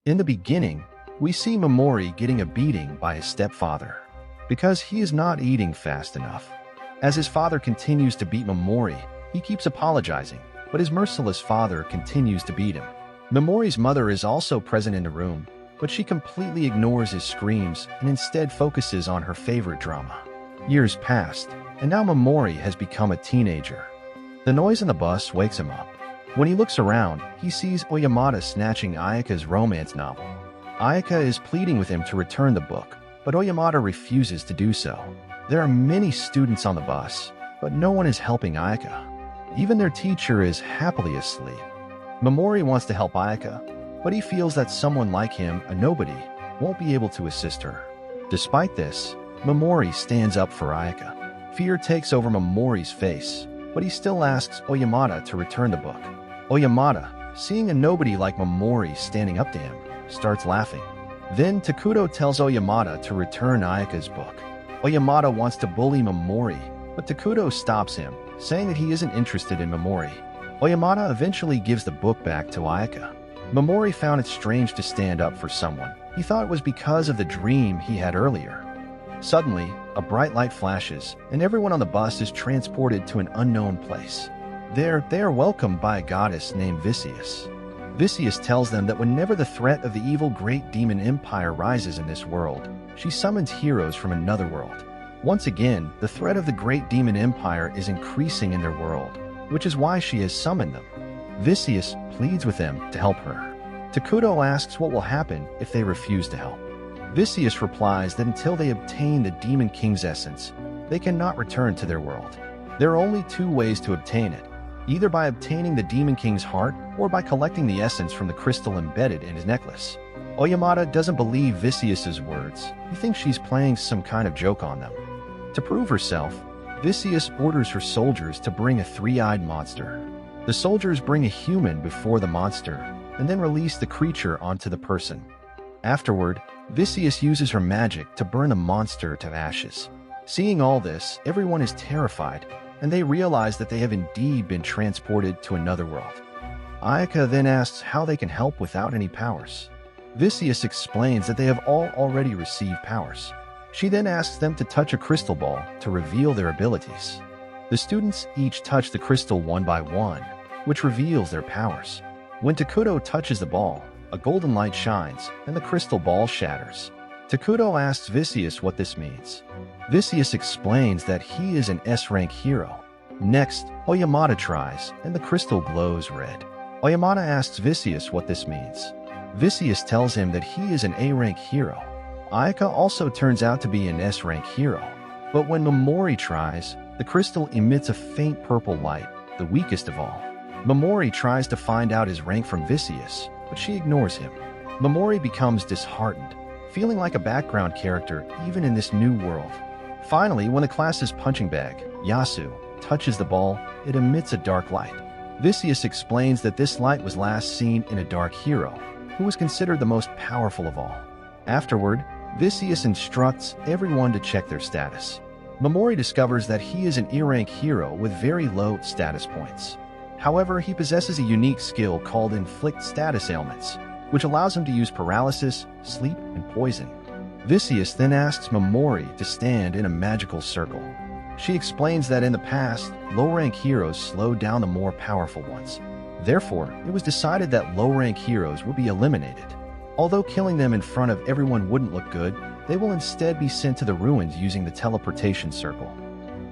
In the beginning, we see Momori getting a beating by his stepfather because he is not eating fast enough. As his father continues to beat Momori, he keeps apologizing, but his merciless father continues to beat him. Momori's mother is also present in the room, but she completely ignores his screams and instead focuses on her favorite drama. Years passed, and now Momori has become a teenager. The noise in the bus wakes him up. When he looks around, he sees Oyamata snatching Ayaka's romance novel. Ayaka is pleading with him to return the book, but Oyamata refuses to do so. There are many students on the bus, but no one is helping Ayaka. Even their teacher is happily asleep. Momori wants to help Ayaka, but he feels that someone like him, a nobody, won't be able to assist her. Despite this, Momori stands up for Ayaka. Fear takes over Momori's face, but he still asks Oyamata to return the book. Oyamata, seeing a nobody like Momori standing up to him, starts laughing. Then Takuto tells Oyamata to return Ayaka's book. Oyamata wants to bully Momori, but Takuto stops him, saying that he isn't interested in Momori. Oyamata eventually gives the book back to Ayaka. Momori found it strange to stand up for someone. He thought it was because of the dream he had earlier. Suddenly, a bright light flashes, and everyone on the bus is transported to an unknown place. There, they are welcomed by a goddess named Vicious. Vicious tells them that whenever the threat of the evil Great Demon Empire rises in this world, she summons heroes from another world. Once again, the threat of the Great Demon Empire is increasing in their world, which is why she has summoned them. Vicious pleads with them to help her. Takuto asks what will happen if they refuse to help. Vicious replies that until they obtain the Demon King's essence, they cannot return to their world. There are only two ways to obtain it, either by obtaining the Demon King's heart or by collecting the essence from the crystal embedded in his necklace. Oyamata doesn't believe Vicious's words. He thinks she's playing some kind of joke on them. To prove herself, Vicious orders her soldiers to bring a three-eyed monster. The soldiers bring a human before the monster, and then release the creature onto the person. Afterward, Vicious uses her magic to burn the monster to ashes. Seeing all this, everyone is terrified, and they realize that they have indeed been transported to another world. Ayaka then asks how they can help without any powers. Vicious explains that they have all already received powers. She then asks them to touch a crystal ball to reveal their abilities. The students each touch the crystal one by one, which reveals their powers. When Takuto touches the ball, a golden light shines, and the crystal ball shatters. Takuto asks Vicious what this means. Vicious explains that he is an S-rank hero. Next, Oyamata tries, and the crystal glows red. Oyamata asks Vicious what this means. Vicious tells him that he is an A-rank hero. Ayaka also turns out to be an S-rank hero. But when Momori tries, the crystal emits a faint purple light, the weakest of all. Momori tries to find out his rank from Vicious, but she ignores him. Momori becomes disheartened, feeling like a background character even in this new world. Finally, when the class's punching bag, Yasu, touches the ball, it emits a dark light. Vicious explains that this light was last seen in a dark hero, who was considered the most powerful of all. Afterward, Vicious instructs everyone to check their status. Momori discovers that he is an E-rank hero with very low status points. However, he possesses a unique skill called Inflict Status Ailments, which allows him to use paralysis, sleep, and poison. Vicious then asks Momori to stand in a magical circle. She explains that in the past, low-rank heroes slowed down the more powerful ones. Therefore, it was decided that low-rank heroes would be eliminated. Although killing them in front of everyone wouldn't look good, they will instead be sent to the ruins using the teleportation circle.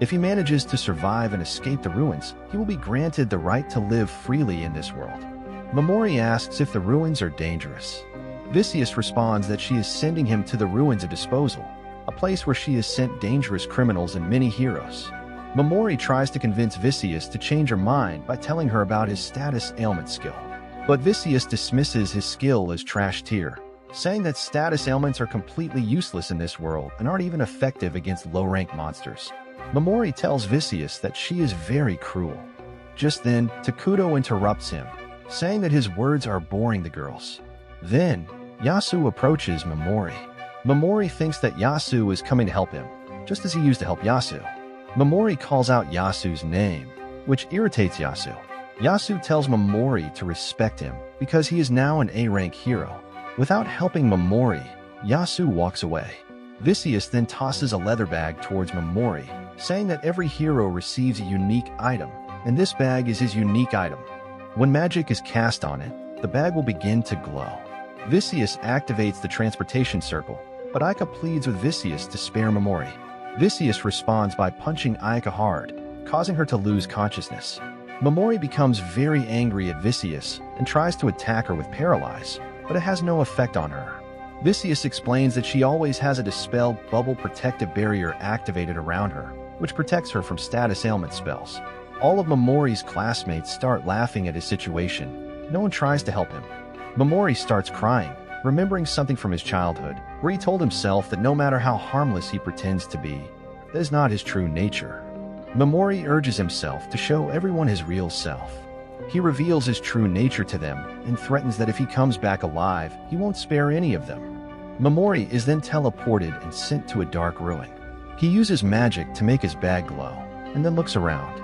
If he manages to survive and escape the ruins, he will be granted the right to live freely in this world. Momori asks if the ruins are dangerous. Vicious responds that she is sending him to the ruins of disposal, a place where she has sent dangerous criminals and many heroes. Momori tries to convince Vicious to change her mind by telling her about his status ailment skill. But Vicious dismisses his skill as trash tier, saying that status ailments are completely useless in this world and aren't even effective against low-rank monsters. Momori tells Vicious that she is very cruel. Just then, Takuto interrupts him, saying that his words are boring the girls. Then, Yasu approaches Momori. Momori thinks that Yasu is coming to help him, just as he used to help Yasu. Momori calls out Yasu's name, which irritates Yasu. Yasu tells Momori to respect him because he is now an A-rank hero. Without helping Momori, Yasu walks away. Vicious then tosses a leather bag towards Momori, saying that every hero receives a unique item, and this bag is his unique item. When magic is cast on it, the bag will begin to glow. Vicious activates the transportation circle, but Aika pleads with Vicious to spare Momori. Vicious responds by punching Aika hard, causing her to lose consciousness. Momori becomes very angry at Vicious and tries to attack her with Paralyze, but it has no effect on her. Vicious explains that she always has a Dispel Bubble protective barrier activated around her, which protects her from status ailment spells. All of Momori's classmates start laughing at his situation. No one tries to help him. Momori starts crying, remembering something from his childhood, where he told himself that no matter how harmless he pretends to be, that is not his true nature. Momori urges himself to show everyone his real self. He reveals his true nature to them and threatens that if he comes back alive, he won't spare any of them. Momori is then teleported and sent to a dark ruin. He uses magic to make his bag glow, and then looks around.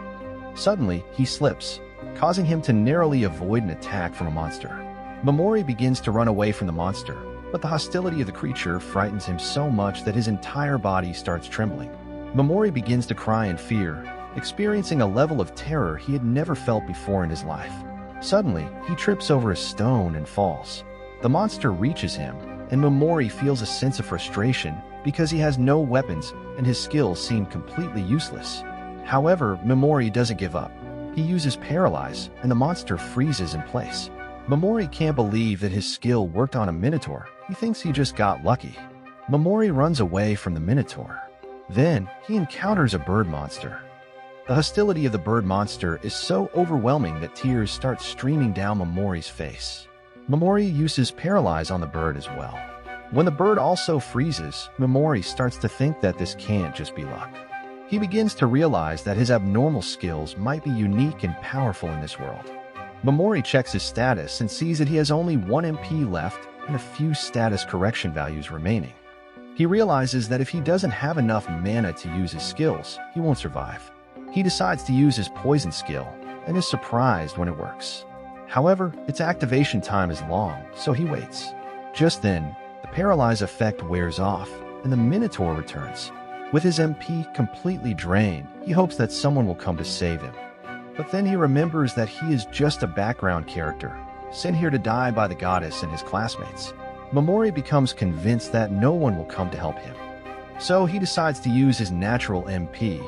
Suddenly, he slips, causing him to narrowly avoid an attack from a monster. Momori begins to run away from the monster, but the hostility of the creature frightens him so much that his entire body starts trembling. Momori begins to cry in fear, experiencing a level of terror he had never felt before in his life. Suddenly, he trips over a stone and falls. The monster reaches him, and Momori feels a sense of frustration because he has no weapons and his skills seem completely useless. However, Momori doesn't give up. He uses Paralyze, and the monster freezes in place. Momori can't believe that his skill worked on a Minotaur. He thinks he just got lucky. Momori runs away from the Minotaur. Then, he encounters a bird monster. The hostility of the bird monster is so overwhelming that tears start streaming down Momori's face. Momori uses Paralyze on the bird as well. When the bird also freezes, Momori starts to think that this can't just be luck. He begins to realize that his abnormal skills might be unique and powerful in this world. Momori checks his status and sees that he has only 1 MP left and a few status correction values remaining. He realizes that if he doesn't have enough mana to use his skills, he won't survive. He decides to use his poison skill and is surprised when it works. However, its activation time is long, so he waits. Just then, the Paralyze effect wears off and the Minotaur returns. With his MP completely drained, he hopes that someone will come to save him. But then he remembers that he is just a background character, sent here to die by the goddess and his classmates. Momori becomes convinced that no one will come to help him. So he decides to use his natural MP,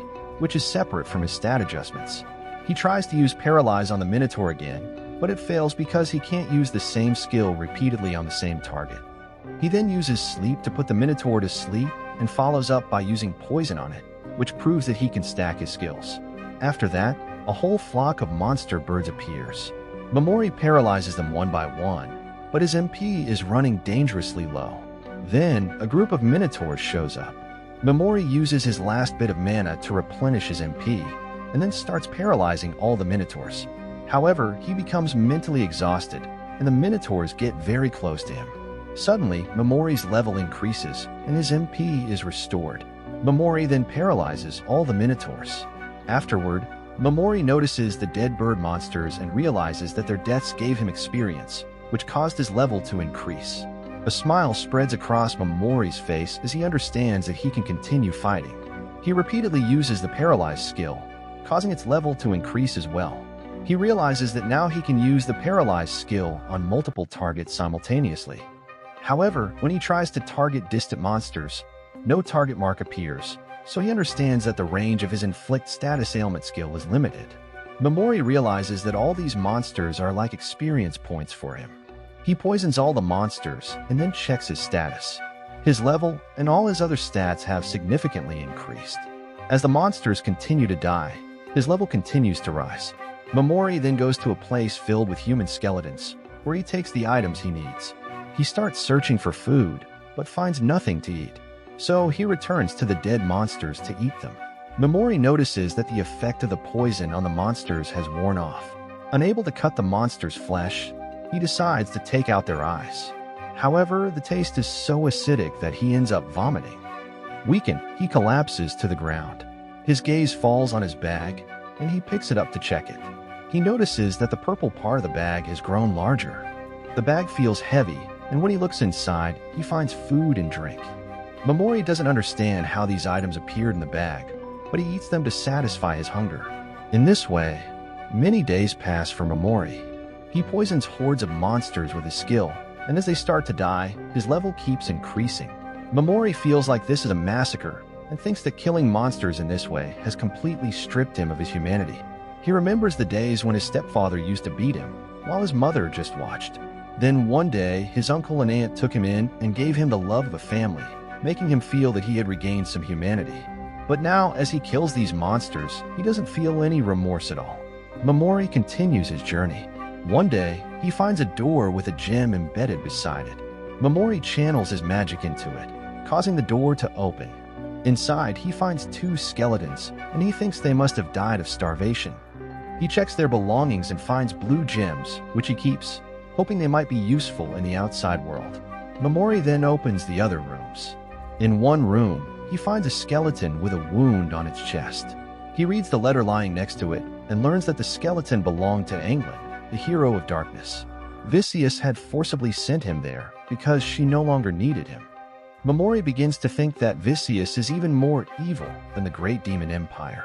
which is separate from his stat adjustments. He tries to use Paralyze on the Minotaur again, but it fails because he can't use the same skill repeatedly on the same target. He then uses Sleep to put the Minotaur to sleep and follows up by using Poison on it, which proves that he can stack his skills. After that, a whole flock of monster birds appears. Momori paralyzes them one by one, but his MP is running dangerously low. Then, a group of Minotaurs shows up. Momori uses his last bit of mana to replenish his MP, and then starts paralyzing all the Minotaurs. However, he becomes mentally exhausted, and the Minotaurs get very close to him. Suddenly, Momori's level increases, and his MP is restored. Momori then paralyzes all the Minotaurs. Afterward, Momori notices the dead bird monsters and realizes that their deaths gave him experience, which caused his level to increase. A smile spreads across Momori's face as he understands that he can continue fighting. He repeatedly uses the Paralyze skill, causing its level to increase as well. He realizes that now he can use the Paralyze skill on multiple targets simultaneously. However, when he tries to target distant monsters, no target mark appears, so he understands that the range of his Inflict status ailment skill is limited. Momori realizes that all these monsters are like experience points for him. He poisons all the monsters and then checks his status. His level and all his other stats have significantly increased. As the monsters continue to die, his level continues to rise. Momori then goes to a place filled with human skeletons, where he takes the items he needs. He starts searching for food, but finds nothing to eat. So he returns to the dead monsters to eat them. Momori notices that the effect of the poison on the monsters has worn off. Unable to cut the monster's flesh, he decides to take out their eyes. However, the taste is so acidic that he ends up vomiting. Weakened, he collapses to the ground. His gaze falls on his bag, and he picks it up to check it. He notices that the purple part of the bag has grown larger. The bag feels heavy, and when he looks inside, he finds food and drink. Momori doesn't understand how these items appeared in the bag, but he eats them to satisfy his hunger. In this way, many days pass for Momori. He poisons hordes of monsters with his skill, and as they start to die, his level keeps increasing. Momori feels like this is a massacre and thinks that killing monsters in this way has completely stripped him of his humanity. He remembers the days when his stepfather used to beat him, while his mother just watched. Then one day, his uncle and aunt took him in and gave him the love of a family, making him feel that he had regained some humanity. But now, as he kills these monsters, he doesn't feel any remorse at all. Momori continues his journey. One day, he finds a door with a gem embedded beside it. Momori channels his magic into it, causing the door to open. Inside, he finds two skeletons, and he thinks they must have died of starvation. He checks their belongings and finds blue gems, which he keeps, hoping they might be useful in the outside world. Momori then opens the other rooms. In one room, he finds a skeleton with a wound on its chest. He reads the letter lying next to it and learns that the skeleton belonged to England, the hero of darkness. Vicious had forcibly sent him there because she no longer needed him. Momori begins to think that Vicious is even more evil than the Great Demon Empire.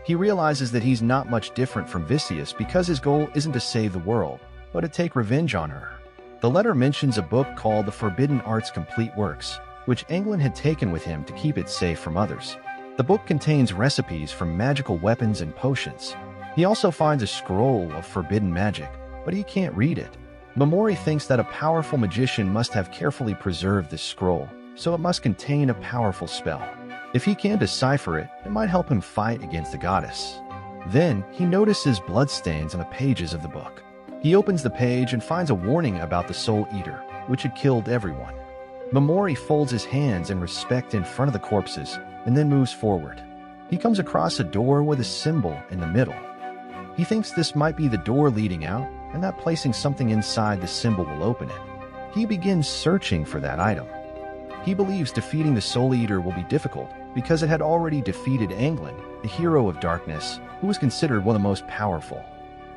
He realizes that he's not much different from Vicious because his goal isn't to save the world, but to take revenge on her. The letter mentions a book called The Forbidden Arts Complete Works, which England had taken with him to keep it safe from others. The book contains recipes for magical weapons and potions. He also finds a scroll of forbidden magic, but he can't read it. Momori thinks that a powerful magician must have carefully preserved this scroll, so it must contain a powerful spell. If he can decipher it, it might help him fight against the goddess. Then, he notices bloodstains on the pages of the book. He opens the page and finds a warning about the Soul Eater, which had killed everyone. Momori folds his hands in respect in front of the corpses, and then moves forward. He comes across a door with a symbol in the middle. He thinks this might be the door leading out, and that placing something inside the symbol will open it. He begins searching for that item. He believes defeating the Soul Eater will be difficult because it had already defeated England, the hero of darkness, who was considered one of the most powerful.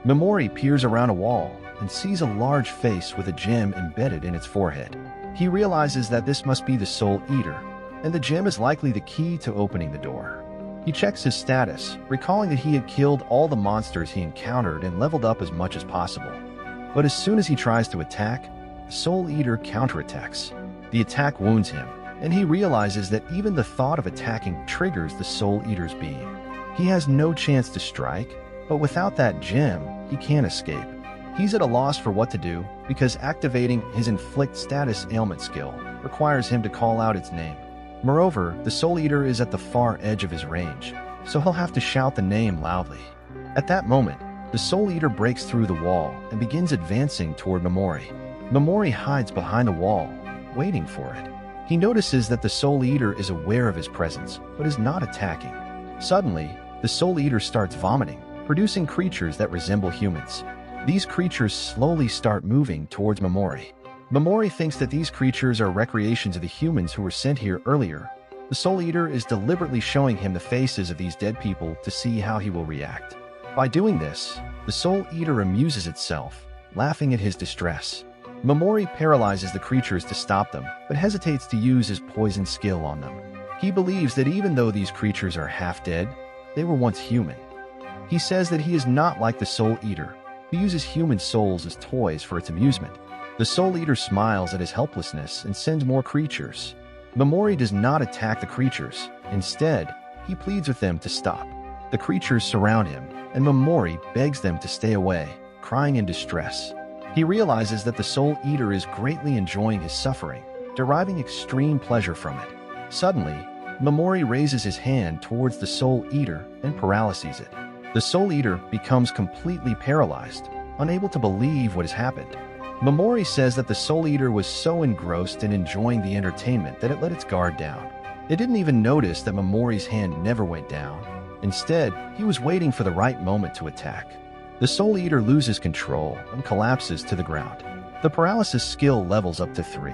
Momori peers around a wall and sees a large face with a gem embedded in its forehead. He realizes that this must be the Soul Eater, and the gem is likely the key to opening the door. He checks his status, recalling that he had killed all the monsters he encountered and leveled up as much as possible. But as soon as he tries to attack, the Soul Eater counterattacks. The attack wounds him, and he realizes that even the thought of attacking triggers the Soul Eater's beam. He has no chance to strike, but without that gem, he can't escape. He's at a loss for what to do because activating his Inflict status ailment skill requires him to call out its name. Moreover, the Soul Eater is at the far edge of his range, so he'll have to shout the name loudly. At that moment, the Soul Eater breaks through the wall and begins advancing toward Momori. Momori hides behind the wall, waiting for it. He notices that the Soul Eater is aware of his presence, but is not attacking. Suddenly, the Soul Eater starts vomiting, producing creatures that resemble humans. These creatures slowly start moving towards Momori. Momori thinks that these creatures are recreations of the humans who were sent here earlier. The Soul Eater is deliberately showing him the faces of these dead people to see how he will react. By doing this, the Soul Eater amuses itself, laughing at his distress. Momori paralyzes the creatures to stop them, but hesitates to use his poison skill on them. He believes that even though these creatures are half dead, they were once human. He says that he is not like the Soul Eater, who uses human souls as toys for its amusement. The Soul Eater smiles at his helplessness and sends more creatures. Momori does not attack the creatures. Instead, he pleads with them to stop. The creatures surround him, and Momori begs them to stay away, crying in distress. He realizes that the Soul Eater is greatly enjoying his suffering, deriving extreme pleasure from it. Suddenly, Momori raises his hand towards the Soul Eater and paralyzes it. The Soul Eater becomes completely paralyzed, unable to believe what has happened. Momori says that the Soul Eater was so engrossed in enjoying the entertainment that it let its guard down. It didn't even notice that Momori's hand never went down. Instead, he was waiting for the right moment to attack. The Soul Eater loses control and collapses to the ground. The paralysis skill levels up to 3.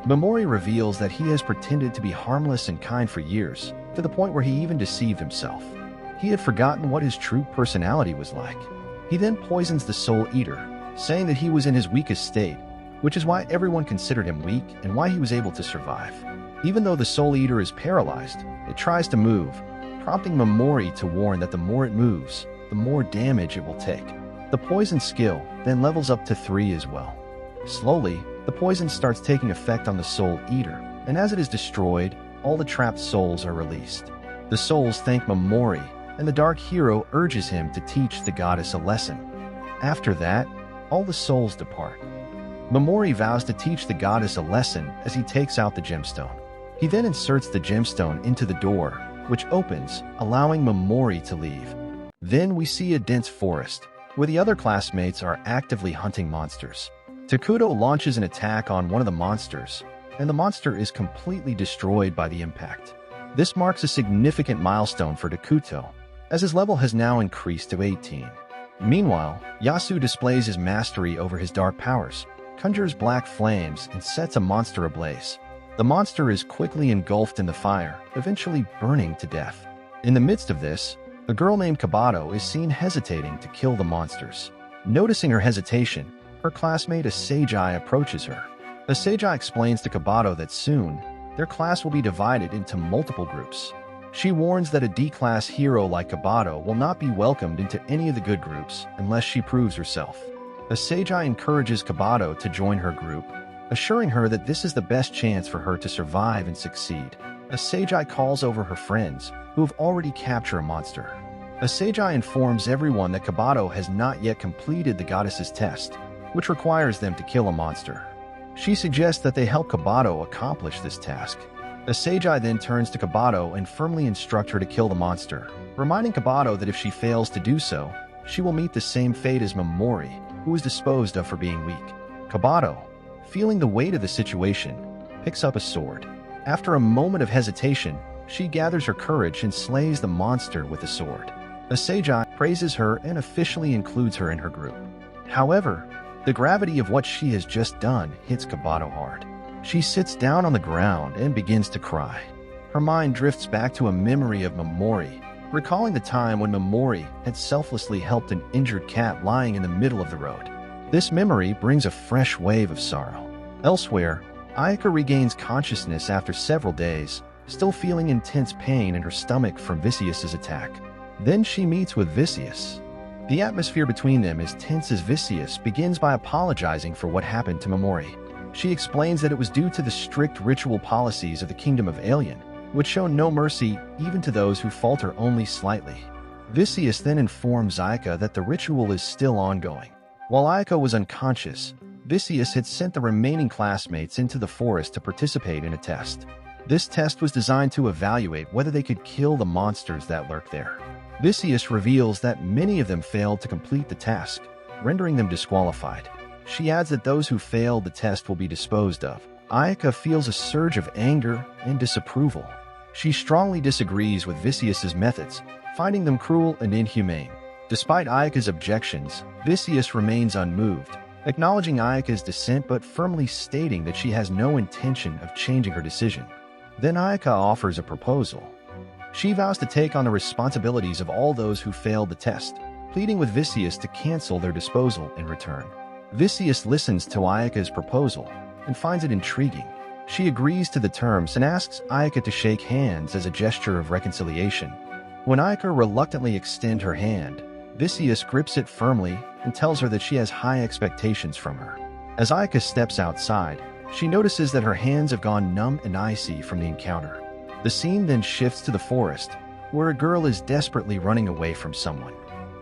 Momori reveals that he has pretended to be harmless and kind for years, to the point where he even deceived himself. He had forgotten what his true personality was like. He then poisons the Soul Eater, saying that he was in his weakest state, which is why everyone considered him weak and why he was able to survive. Even though the Soul Eater is paralyzed, it tries to move, prompting Momori to warn that the more it moves, the more damage it will take. The poison skill then levels up to 3 as well. Slowly, the poison starts taking effect on the Soul Eater, and as it is destroyed, all the trapped souls are released. The souls thank Momori, and the Dark Hero urges him to teach the goddess a lesson. After that, all the souls depart. Momori vows to teach the goddess a lesson as he takes out the gemstone. He then inserts the gemstone into the door, which opens, allowing Momori to leave. Then we see a dense forest, where the other classmates are actively hunting monsters. Takuto launches an attack on one of the monsters, and the monster is completely destroyed by the impact. This marks a significant milestone for Takuto, as his level has now increased to 18. Meanwhile, Yasu displays his mastery over his dark powers, conjures black flames, and sets a monster ablaze. The monster is quickly engulfed in the fire, eventually burning to death. In the midst of this, a girl named Kabato is seen hesitating to kill the monsters. Noticing her hesitation, her classmate Isekai approaches her. Isekai explains to Kabato that soon, their class will be divided into multiple groups. She warns that a D-class hero like Kabato will not be welcomed into any of the good groups unless she proves herself. Isekai encourages Kabato to join her group, assuring her that this is the best chance for her to survive and succeed. Isekai calls over her friends, who have already captured a monster. Isekai informs everyone that Kabato has not yet completed the goddess's test, which requires them to kill a monster. She suggests that they help Kabato accomplish this task. Isekai then turns to Kabato and firmly instructs her to kill the monster, reminding Kabato that if she fails to do so, she will meet the same fate as Momori, who was disposed of for being weak. Kabato, feeling the weight of the situation, picks up a sword. After a moment of hesitation, she gathers her courage and slays the monster with a sword. Isekai praises her and officially includes her in her group. However, the gravity of what she has just done hits Kabato hard. She sits down on the ground and begins to cry. Her mind drifts back to a memory of Momori, recalling the time when Momori had selflessly helped an injured cat lying in the middle of the road. This memory brings a fresh wave of sorrow. Elsewhere, Ayaka regains consciousness after several days, still feeling intense pain in her stomach from Vicious' attack. Then she meets with Vicious. The atmosphere between them is tense as Vicious begins by apologizing for what happened to Momori. She explains that it was due to the strict ritual policies of the Kingdom of Alien, which show no mercy even to those who falter only slightly. Vicious then informs Ayaka that the ritual is still ongoing. While Ayaka was unconscious, Vicious had sent the remaining classmates into the forest to participate in a test. This test was designed to evaluate whether they could kill the monsters that lurk there. Vicious reveals that many of them failed to complete the task, rendering them disqualified. She adds that those who failed the test will be disposed of. Ayaka feels a surge of anger and disapproval. She strongly disagrees with Vicious' methods, finding them cruel and inhumane. Despite Ayaka's objections, Vicious remains unmoved, acknowledging Ayaka's dissent but firmly stating that she has no intention of changing her decision. Then Ayaka offers a proposal. She vows to take on the responsibilities of all those who failed the test, pleading with Vicious to cancel their disposal in return. Vicious listens to Ayaka's proposal and finds it intriguing. She agrees to the terms and asks Ayaka to shake hands as a gesture of reconciliation. When Ayaka reluctantly extends her hand, Vicious grips it firmly and tells her that she has high expectations from her. As Ayaka steps outside, she notices that her hands have gone numb and icy from the encounter. The scene then shifts to the forest, where a girl is desperately running away from someone.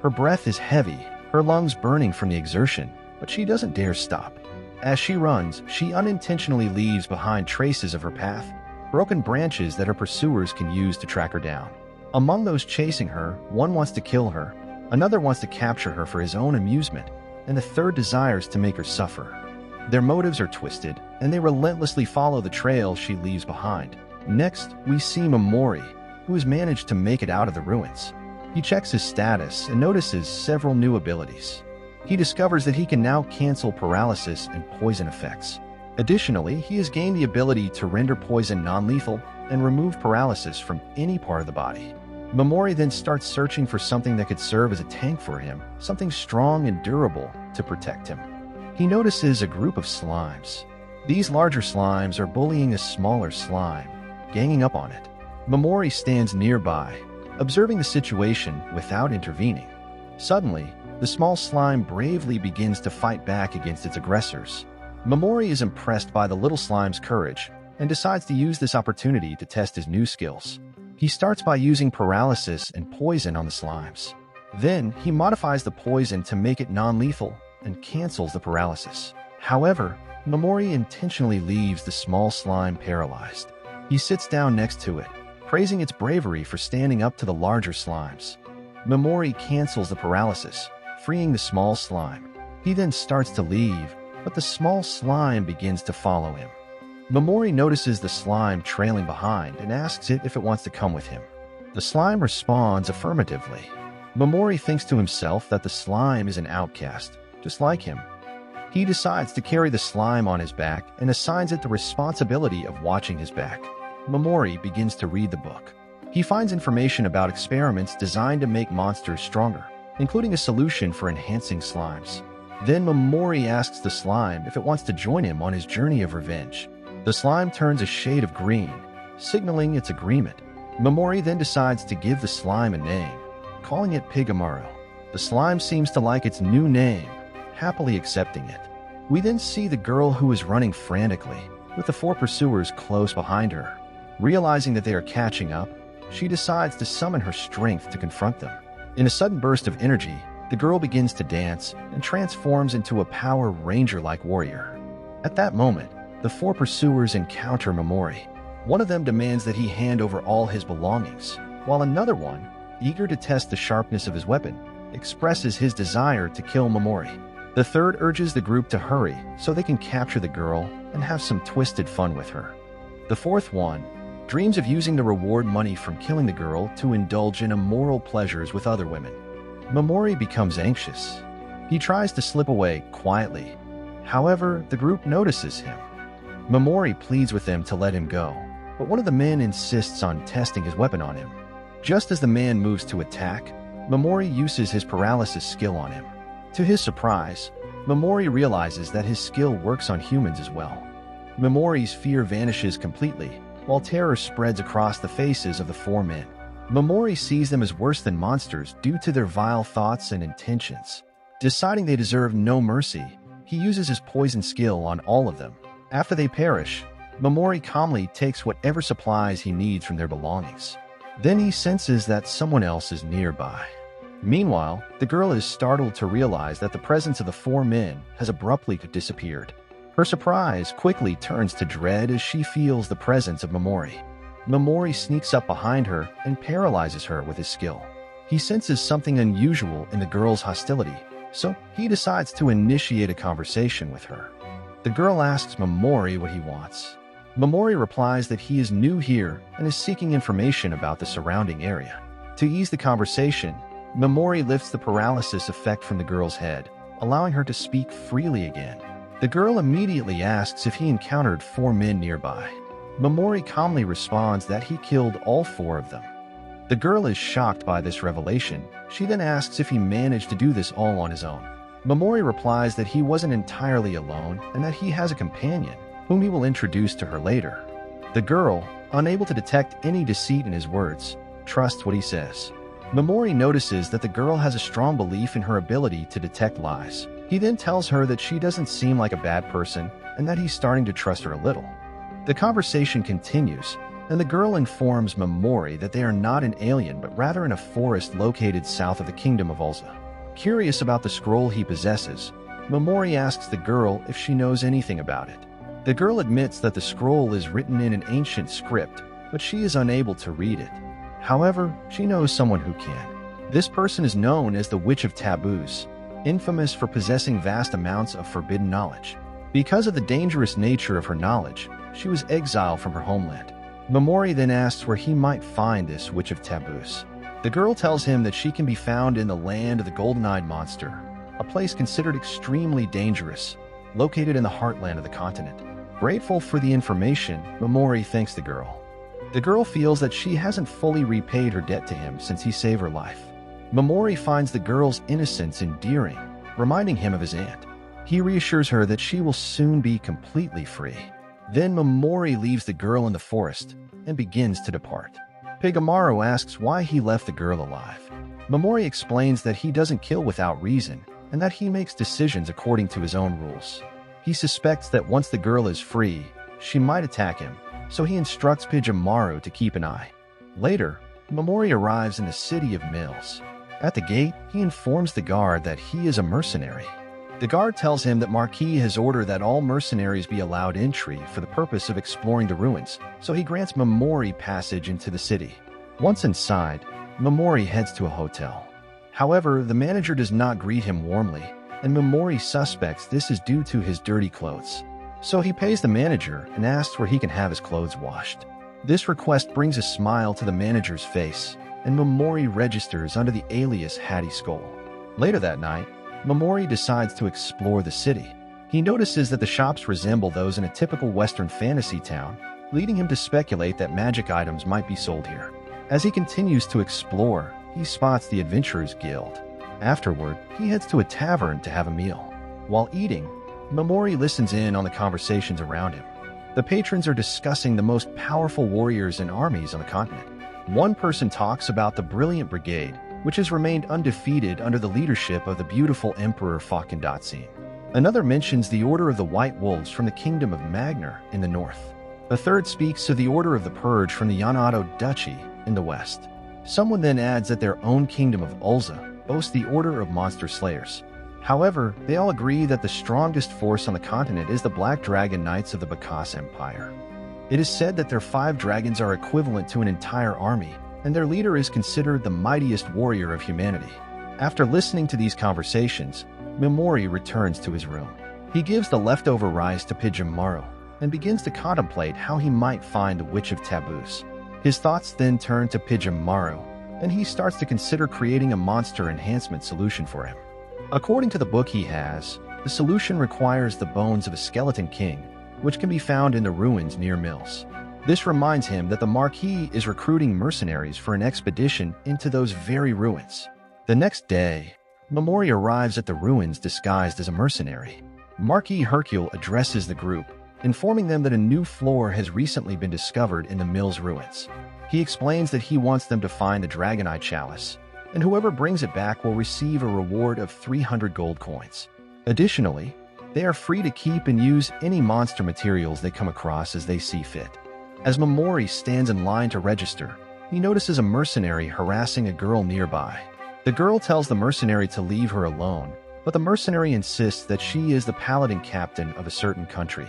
Her breath is heavy, her lungs burning from the exertion, but she doesn't dare stop. As she runs, she unintentionally leaves behind traces of her path, broken branches that her pursuers can use to track her down. Among those chasing her, one wants to kill her, another wants to capture her for his own amusement, and the third desires to make her suffer. Their motives are twisted, and they relentlessly follow the trail she leaves behind. Next, we see Momori, who has managed to make it out of the ruins. He checks his status and notices several new abilities. He discovers that he can now cancel paralysis and poison effects. Additionally, he has gained the ability to render poison non-lethal and remove paralysis from any part of the body. Momori then starts searching for something that could serve as a tank for him, something strong and durable to protect him. he notices a group of slimes. These larger slimes are bullying a smaller slime, ganging up on it. Momori stands nearby, observing the situation without intervening. Suddenly, the small slime bravely begins to fight back against its aggressors. Momori is impressed by the little slime's courage and decides to use this opportunity to test his new skills. He starts by using paralysis and poison on the slimes. Then, he modifies the poison to make it non-lethal and cancels the paralysis. However, Momori intentionally leaves the small slime paralyzed. He sits down next to it, praising its bravery for standing up to the larger slimes. Momori cancels the paralysis, freeing the small slime. He then starts to leave, but the small slime begins to follow him. Momori notices the slime trailing behind and asks it if it wants to come with him. The slime responds affirmatively. Momori thinks to himself that the slime is an outcast, just like him. He decides to carry the slime on his back and assigns it the responsibility of watching his back. Momori begins to read the book. He finds information about experiments designed to make monsters stronger, including a solution for enhancing slimes. Then Momori asks the slime if it wants to join him on his journey of revenge. The slime turns a shade of green, signaling its agreement. Momori then decides to give the slime a name, calling it Pigamaru. The slime seems to like its new name, happily accepting it. We then see the girl who is running frantically, with the 4 pursuers close behind her. Realizing that they are catching up, she decides to summon her strength to confront them. In a sudden burst of energy, the girl begins to dance and transforms into a Power Ranger-like warrior. At that moment, the 4 pursuers encounter Momori. One of them demands that he hand over all his belongings, while another one, eager to test the sharpness of his weapon, expresses his desire to kill Momori. The third urges the group to hurry so they can capture the girl and have some twisted fun with her. The fourth one dreams of using the reward money from killing the girl to indulge in immoral pleasures with other women. Momori becomes anxious. He tries to slip away quietly. However, the group notices him. Momori pleads with them to let him go, but one of the men insists on testing his weapon on him. Just as the man moves to attack, Momori uses his paralysis skill on him. To his surprise, Momori realizes that his skill works on humans as well. Momori's fear vanishes completely, while terror spreads across the faces of the 4 men. Momori sees them as worse than monsters due to their vile thoughts and intentions. Deciding they deserve no mercy, he uses his poison skill on all of them. After they perish, Momori calmly takes whatever supplies he needs from their belongings. Then he senses that someone else is nearby. Meanwhile, the girl is startled to realize that the presence of the 4 men has abruptly disappeared. Her surprise quickly turns to dread as she feels the presence of Momori. Momori sneaks up behind her and paralyzes her with his skill. He senses something unusual in the girl's hostility, so he decides to initiate a conversation with her. The girl asks Momori what he wants. Momori replies that he is new here and is seeking information about the surrounding area. To ease the conversation, Momori lifts the paralysis effect from the girl's head, allowing her to speak freely again. The girl immediately asks if he encountered 4 men nearby. Momori calmly responds that he killed all 4 of them. The girl is shocked by this revelation. She then asks if he managed to do this all on his own. Momori replies that he wasn't entirely alone and that he has a companion, whom he will introduce to her later. The girl, unable to detect any deceit in his words, trusts what he says. Momori notices that the girl has a strong belief in her ability to detect lies. He then tells her that she doesn't seem like a bad person and that he's starting to trust her a little. The conversation continues, and the girl informs Momori that they are not an alien but rather in a forest located south of the kingdom of Ulza. Curious about the scroll he possesses, Momori asks the girl if she knows anything about it. The girl admits that the scroll is written in an ancient script, but she is unable to read it. However, she knows someone who can. This person is known as the Witch of Taboos, infamous for possessing vast amounts of forbidden knowledge. Because of the dangerous nature of her knowledge, she was exiled from her homeland. Momori then asks where he might find this Witch of Taboos. The girl tells him that she can be found in the land of the golden-eyed monster, a place considered extremely dangerous, located in the heartland of the continent. Grateful for the information, Momori thanks the girl. The girl feels that she hasn't fully repaid her debt to him since he saved her life. Momori finds the girl's innocence endearing, reminding him of his aunt. He reassures her that she will soon be completely free. Then Momori leaves the girl in the forest and begins to depart. Pigamaru asks why he left the girl alive. Momori explains that he doesn't kill without reason and that he makes decisions according to his own rules. He suspects that once the girl is free, she might attack him, so he instructs Pigamaru to keep an eye. Later, Momori arrives in the city of Mills. At the gate, he informs the guard that he is a mercenary. The guard tells him that Marquis has ordered that all mercenaries be allowed entry for the purpose of exploring the ruins, so he grants Momori passage into the city. Once inside, Momori heads to a hotel. However, the manager does not greet him warmly, and Momori suspects this is due to his dirty clothes. So he pays the manager and asks where he can have his clothes washed. This request brings a smile to the manager's face, and Momori registers under the alias Hattie Skull. Later that night, Momori decides to explore the city. He notices that the shops resemble those in a typical Western fantasy town, leading him to speculate that magic items might be sold here. As he continues to explore, he spots the Adventurers Guild. Afterward, he heads to a tavern to have a meal. While eating, Momori listens in on the conversations around him. The patrons are discussing the most powerful warriors and armies on the continent. One person talks about the Brilliant Brigade, which has remained undefeated under the leadership of the beautiful Emperor Fakendatsin. Another mentions the Order of the White Wolves from the Kingdom of Magnar in the north. A third speaks of the Order of the Purge from the Yamato Duchy in the west. Someone then adds that their own kingdom of Ulza boasts the Order of Monster Slayers. However, they all agree that the strongest force on the continent is the Black Dragon Knights of the Bakas Empire. It is said that their 5 dragons are equivalent to an entire army, and their leader is considered the mightiest warrior of humanity. After listening to these conversations, Momori returns to his room. He gives the leftover rice to Pigamaru and begins to contemplate how he might find the Witch of Taboos. His thoughts then turn to Pigamaru, and he starts to consider creating a monster enhancement solution for him. According to the book he has, the solution requires the bones of a skeleton king, which can be found in the ruins near Mills. This reminds him that the Marquis is recruiting mercenaries for an expedition into those very ruins. The next day, Momori arrives at the ruins disguised as a mercenary. Marquis Hercule addresses the group, informing them that a new floor has recently been discovered in the Mills ruins. He explains that he wants them to find the Dragon Eye Chalice, and whoever brings it back will receive a reward of 300 gold coins. Additionally, they are free to keep and use any monster materials they come across as they see fit. As Momori stands in line to register, he notices a mercenary harassing a girl nearby. The girl tells the mercenary to leave her alone, but the mercenary insists that she is the paladin captain of a certain country.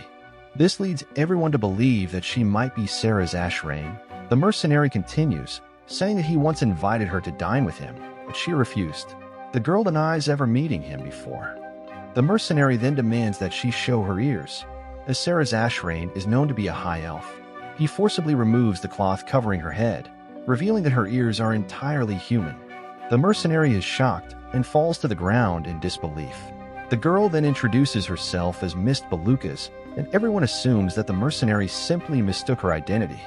This leads everyone to believe that she might be Sarah's Ashrain. The mercenary continues, saying that he once invited her to dine with him, but she refused. The girl denies ever meeting him before. The mercenary then demands that she show her ears, as Sarah's Ashrain is known to be a high elf. He forcibly removes the cloth covering her head, revealing that her ears are entirely human. The mercenary is shocked and falls to the ground in disbelief. The girl then introduces herself as Mist Belukas, and everyone assumes that the mercenary simply mistook her identity.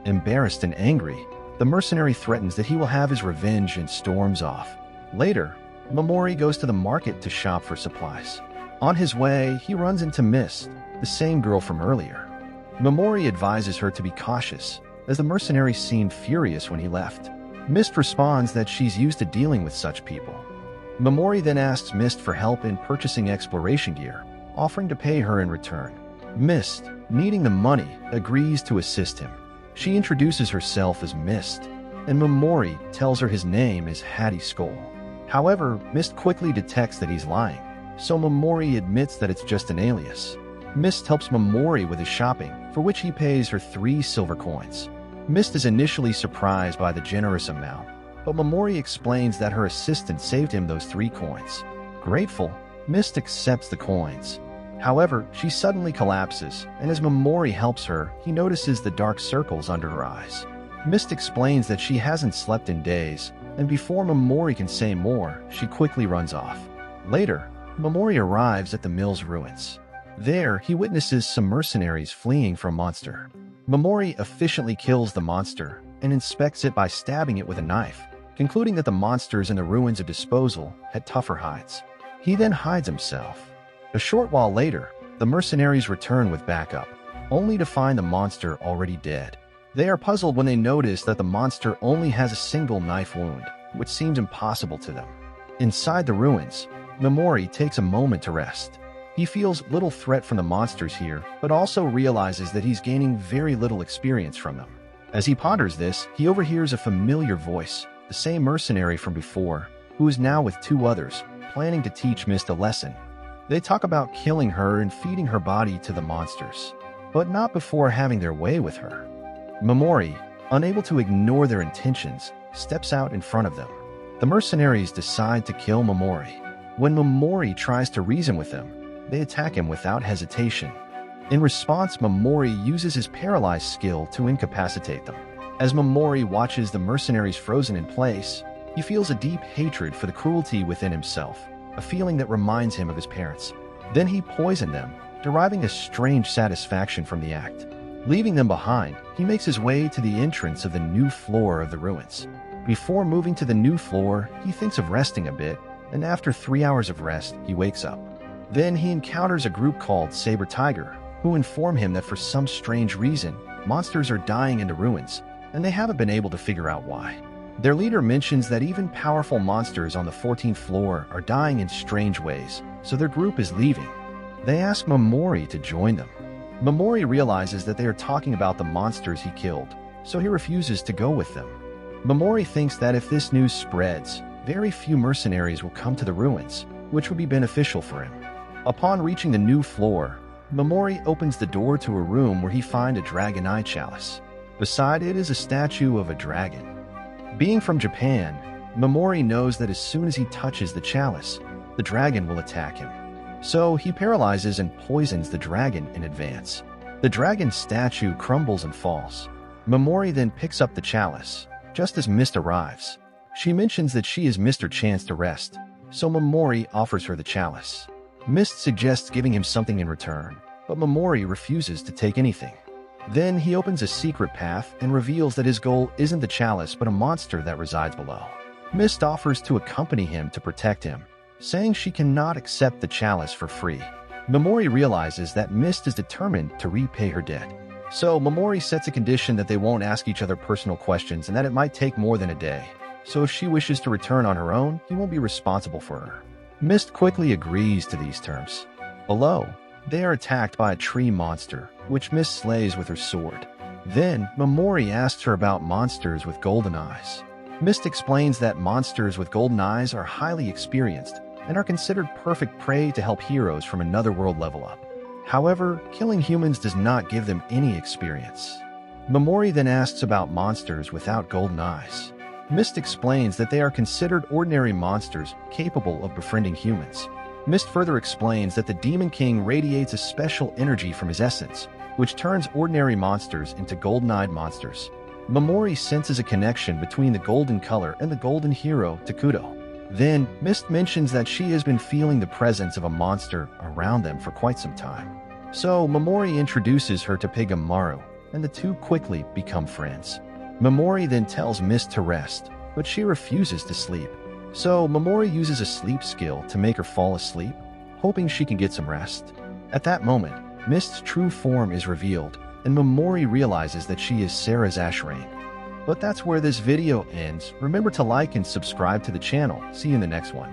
Embarrassed and angry, the mercenary threatens that he will have his revenge and storms off. Later, Momori goes to the market to shop for supplies. On his way, he runs into Mist, the same girl from earlier. Momori advises her to be cautious, as the mercenary seemed furious when he left. Mist responds that she's used to dealing with such people. Momori then asks Mist for help in purchasing exploration gear, offering to pay her in return. Mist, needing the money, agrees to assist him. She introduces herself as Mist, and Momori tells her his name is Hattie Skull. However, Mist quickly detects that he's lying, so Momori admits that it's just an alias. Mist helps Momori with his shopping, for which he pays her 3 silver coins. Mist is initially surprised by the generous amount, but Momori explains that her assistant saved him those 3 coins. Grateful, Mist accepts the coins. However, she suddenly collapses, and as Momori helps her, he notices the dark circles under her eyes. Mist explains that she hasn't slept in days, and before Momori can say more, she quickly runs off. Later, Momori arrives at the Mills ruins. There, he witnesses some mercenaries fleeing from a monster. Momori efficiently kills the monster and inspects it by stabbing it with a knife, concluding that the monsters in the ruins of disposal had tougher hides. He then hides himself. A short while later, the mercenaries return with backup, only to find the monster already dead. They are puzzled when they notice that the monster only has a single knife wound, which seems impossible to them. Inside the ruins, Momori takes a moment to rest. He feels little threat from the monsters here, but also realizes that he's gaining very little experience from them. As he ponders this, he overhears a familiar voice, the same mercenary from before, who is now with two others, planning to teach Mist a lesson. They talk about killing her and feeding her body to the monsters, but not before having their way with her. Momori, unable to ignore their intentions, steps out in front of them. The mercenaries decide to kill Momori. When Momori tries to reason with them, they attack him without hesitation. In response, Momori uses his paralyzed skill to incapacitate them. As Momori watches the mercenaries frozen in place, he feels a deep hatred for the cruelty within himself, a feeling that reminds him of his parents. Then he poisoned them, deriving a strange satisfaction from the act. Leaving them behind, he makes his way to the entrance of the new floor of the ruins. Before moving to the new floor, he thinks of resting a bit, and after 3 hours of rest, he wakes up. Then he encounters a group called Saber Tiger, who inform him that for some strange reason, monsters are dying in the ruins, and they haven't been able to figure out why. Their leader mentions that even powerful monsters on the 14th floor are dying in strange ways, so their group is leaving. They ask Momori to join them. Momori realizes that they are talking about the monsters he killed, so he refuses to go with them. Momori thinks that if this news spreads, very few mercenaries will come to the ruins, which would be beneficial for him. Upon reaching the new floor, Momori opens the door to a room where he finds a dragon eye chalice. Beside it is a statue of a dragon. Being from Japan, Momori knows that as soon as he touches the chalice, the dragon will attack him. So he paralyzes and poisons the dragon in advance. The dragon statue crumbles and falls. Momori then picks up the chalice, just as Mist arrives. She mentions that she has missed her chance to rest, so Momori offers her the chalice. Mist suggests giving him something in return, but Momori refuses to take anything. Then he opens a secret path and reveals that his goal isn't the chalice but a monster that resides below. Mist offers to accompany him to protect him, saying she cannot accept the chalice for free. Momori realizes that Mist is determined to repay her debt. So Momori sets a condition that they won't ask each other personal questions and that it might take more than a day. So if she wishes to return on her own, he won't be responsible for her. Mist quickly agrees to these terms. Below, they are attacked by a tree monster, which Mist slays with her sword. Then, Momori asks her about monsters with golden eyes. Mist explains that monsters with golden eyes are highly experienced and are considered perfect prey to help heroes from another world level up. However, killing humans does not give them any experience. Momori then asks about monsters without golden eyes. Mist explains that they are considered ordinary monsters capable of befriending humans. Mist further explains that the Demon King radiates a special energy from his essence, which turns ordinary monsters into golden-eyed monsters. Momori senses a connection between the golden color and the golden hero, Takuto. Then, Mist mentions that she has been feeling the presence of a monster around them for quite some time. So, Momori introduces her to Pigamaru, and the two quickly become friends. Momori then tells Mist to rest, but she refuses to sleep. So Momori uses a sleep skill to make her fall asleep, hoping she can get some rest. At that moment, Mist's true form is revealed, and Momori realizes that she is Sarah's Ashrain. But that's where this video ends. Remember to like and subscribe to the channel. See you in the next one.